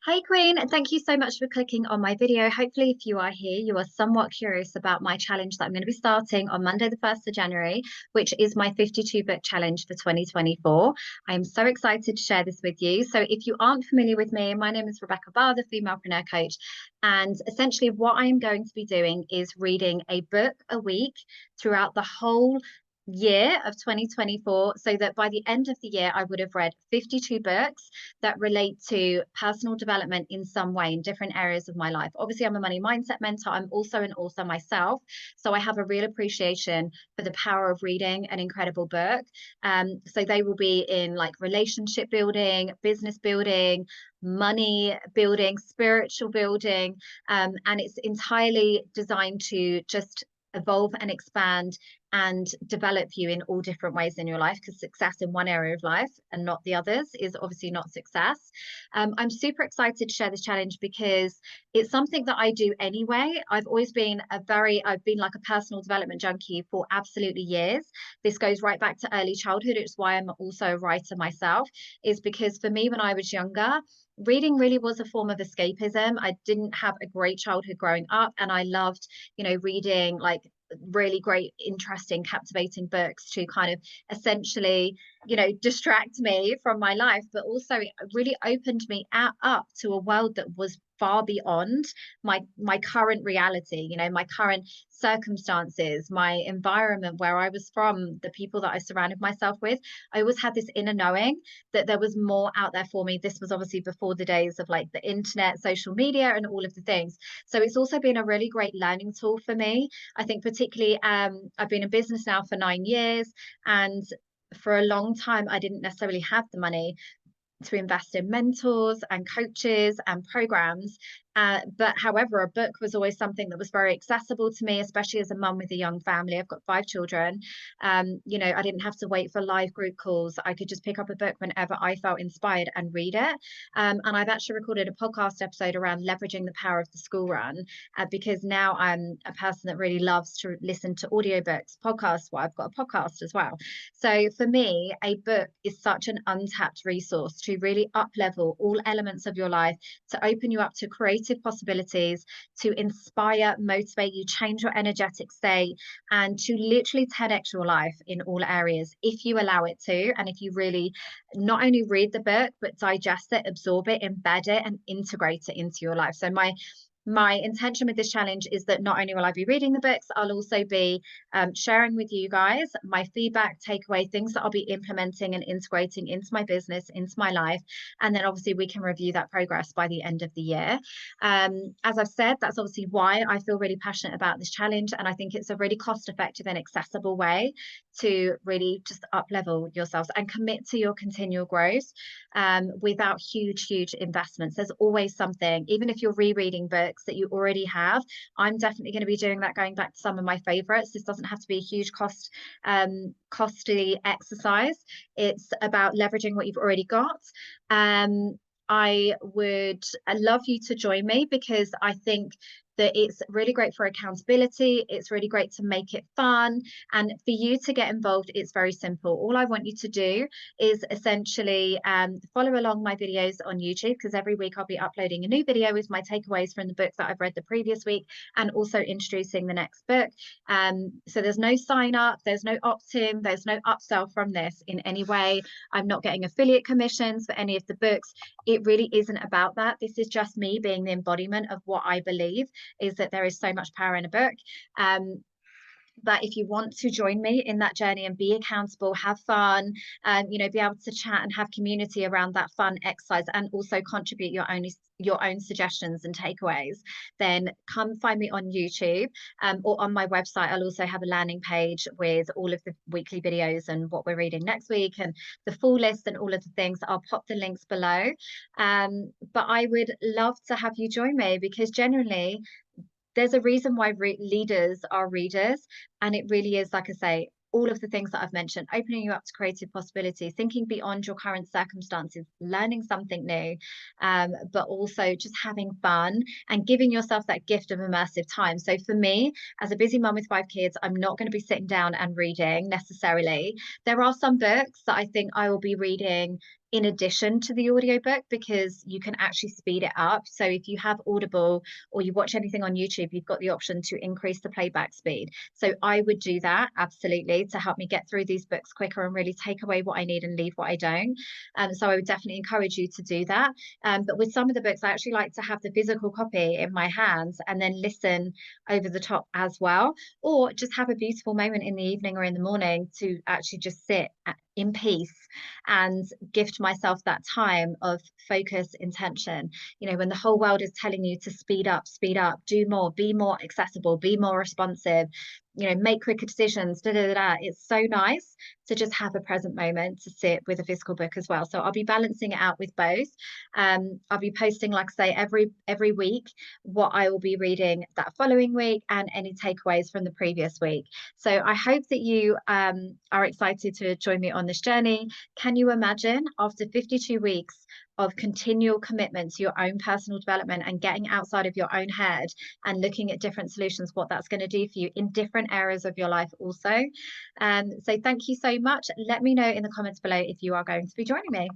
Hi Queen, and thank you so much for clicking on my video. Hopefully, if you are here, you are somewhat curious about my challenge that I'm going to be starting on Monday, the 1st of January, which is my 52 book challenge for 2024. I am so excited to share this with you. So if you aren't familiar with me, my name is Rebecca Barr, the Femalepreneur Coach. And essentially what I am going to be doing is reading a book a week throughout the whole year of 2024, so that by the end of the year I would have read 52 books that relate to personal development in some way in different areas of my life. Obviously, I'm a money mindset mentor. I'm also an author myself, so I have a real appreciation for the power of reading an incredible book. So they will be in like relationship building, business building, money building, spiritual building, and it's entirely designed to just evolve and expand and develop you in all different ways in your life, because success in one area of life and not the others is obviously not success. I'm super excited to share this challenge because it's something that I do anyway. I've been like a personal development junkie for absolutely years. This goes right back to early childhood. It's why I'm also a writer myself, is because for me, when I was younger, reading really was a form of escapism. I didn't have a great childhood growing up, and I loved, reading like really great, interesting, captivating books to kind of essentially, distract me from my life, but also it really opened me up to a world that was far beyond my current reality, my current circumstances, my environment, where I was from, the people that I surrounded myself with. I always had this inner knowing that there was more out there for me. This was obviously before the days of like the internet, social media, and all of the things. So it's also been a really great learning tool for me. I think particularly, I've been in business now for 9 years, and for a long time I didn't necessarily have the money to invest in mentors and coaches and programs. But however, a book was always something that was very accessible to me, especially as a mum with a young family. I've got 5 children. I didn't have to wait for live group calls. I could just pick up a book whenever I felt inspired and read it. And I've actually recorded a podcast episode around leveraging the power of the school run, because now I'm a person that really loves to listen to audiobooks, podcasts. Well, I've got a podcast as well. So for me, a book is such an untapped resource to really up level all elements of your life, to open you up to creative possibilities, to inspire, motivate you, change your energetic state, and to literally 10x your life in all areas if you allow it to. And if you really not only read the book, but digest it, absorb it, embed it, and integrate it into your life. So my intention with this challenge is that not only will I be reading the books, I'll also be sharing with you guys my feedback, takeaway, things that I'll be implementing and integrating into my business, into my life. And then obviously we can review that progress by the end of the year. As I've said, that's obviously why I feel really passionate about this challenge. And I think it's a really cost-effective and accessible way to really just up level yourselves and commit to your continual growth without huge investments. There's always something, even if you're rereading books that you already have. I'm definitely going to be doing that, going back to some of my favorites. This doesn't have to be a huge costly exercise. It's about leveraging what you've already got. I would love you to join me, because I think that it's really great for accountability. It's really great to make it fun. And for you to get involved, it's very simple. All I want you to do is essentially follow along my videos on YouTube, because every week I'll be uploading a new video with my takeaways from the books that I've read the previous week, and also introducing the next book. So there's no sign up, there's no opt-in, there's no upsell from this in any way. I'm not getting affiliate commissions for any of the books. It really isn't about that. This is just me being the embodiment of what I believe is that there is so much power in a book. But if you want to join me in that journey and be accountable, have fun, be able to chat and have community around that fun exercise, and also contribute your own suggestions and takeaways, then come find me on YouTube, or on my website. I'll also have a landing page with all of the weekly videos and what we're reading next week and the full list and all of the things. I'll pop the links below. But I would love to have you join me, because generally there's a reason why leaders are readers. And it really is, like I say, all of the things that I've mentioned, opening you up to creative possibilities, thinking beyond your current circumstances, learning something new, but also just having fun and giving yourself that gift of immersive time. So for me, as a busy mum with 5 kids, I'm not going to be sitting down and reading necessarily. There are some books that I think I will be reading in addition to the audiobook, because you can actually speed it up. So if you have Audible or you watch anything on YouTube, you've got the option to increase the playback speed. So I would do that absolutely to help me get through these books quicker and really take away what I need and leave what I don't. So I would definitely encourage you to do that. But with some of the books, I actually like to have the physical copy in my hands and then listen over the top as well, or just have a beautiful moment in the evening or in the morning to actually just sit in peace and gift myself that time of focus, intention. You know, when the whole world is telling you to speed up, do more, be more accessible, be more responsive, you know, make quicker decisions, It's so nice to just have a present moment to sit with a physical book as well. So I'll be balancing it out with both. I'll be posting, like I say, every week what I will be reading that following week and any takeaways from the previous week. So I hope that you are excited to join me on this journey. Can you imagine, after 52 weeks of continual commitment to your own personal development and getting outside of your own head and looking at different solutions, what that's going to do for you in different areas of your life also? So thank you so much. Let me know in the comments below if you are going to be joining me.